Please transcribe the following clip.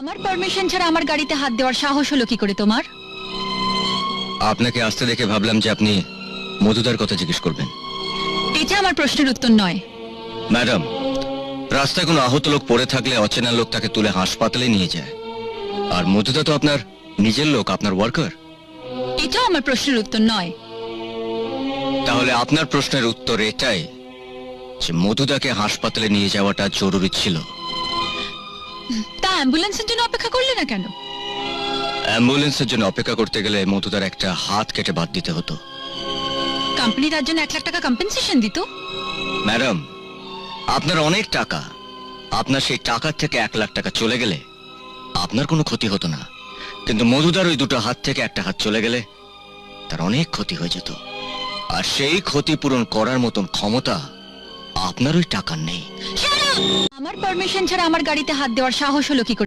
আমার পারমিশন ছাড়া আমার গাড়িতে হাত দেওয়ার সাহস হলো কি করে তোমার? আপনাকে আসতে দেখে ভাবলাম যে আপনি মধুদার কথা জিজ্ঞেস করবেন। এটা আমার প্রশ্নের উত্তর নয়। ম্যাডাম, রাস্তায় কোনো আহত লোক পড়ে থাকলে অচেনা লোক তাকে তুলে হাসপাতালে নিয়ে যায়। আর মধুদা তো আপনার নিজের লোক, আপনার ওয়ার্কার। এটাও আমার প্রশ্নের উত্তর নয়। তাহলে আপনার প্রশ্নের উত্তর এটাই যে মধুদাকে হাসপাতালে নিয়ে যাওয়াটা জরুরি ছিল। তা অ্যাম্বুলেন্সের জন্য অপেক্ষা করলে না কেন? অ্যাম্বুলেন্সের জন্য অপেক্ষা করতে গেলে মধুদার একটা হাত কেটে বাদ দিতে হতো। কোম্পানি তার জন্য 1 লাখ টাকা কম্পেনসেশন দিত। ম্যাডাম, আপনার অনেক টাকা, আপনার সেই টাকার থেকে 1 লাখ টাকা চলে গেলে আপনার কোনো ক্ষতি হতো না, কিন্তু মধুদার ওই দুটো হাত থেকে একটা হাত চলে গেলে তার অনেক ক্ষতি হয়ে যেত। আর সেই ক্ষতিপূরণ করার মতন ক্ষমতা আপনার ওই টাকার নেই। আমার পারমিশন ছাড়া আমার গাড়িতে হাত দেওয়ার সাহস হলো কি করে?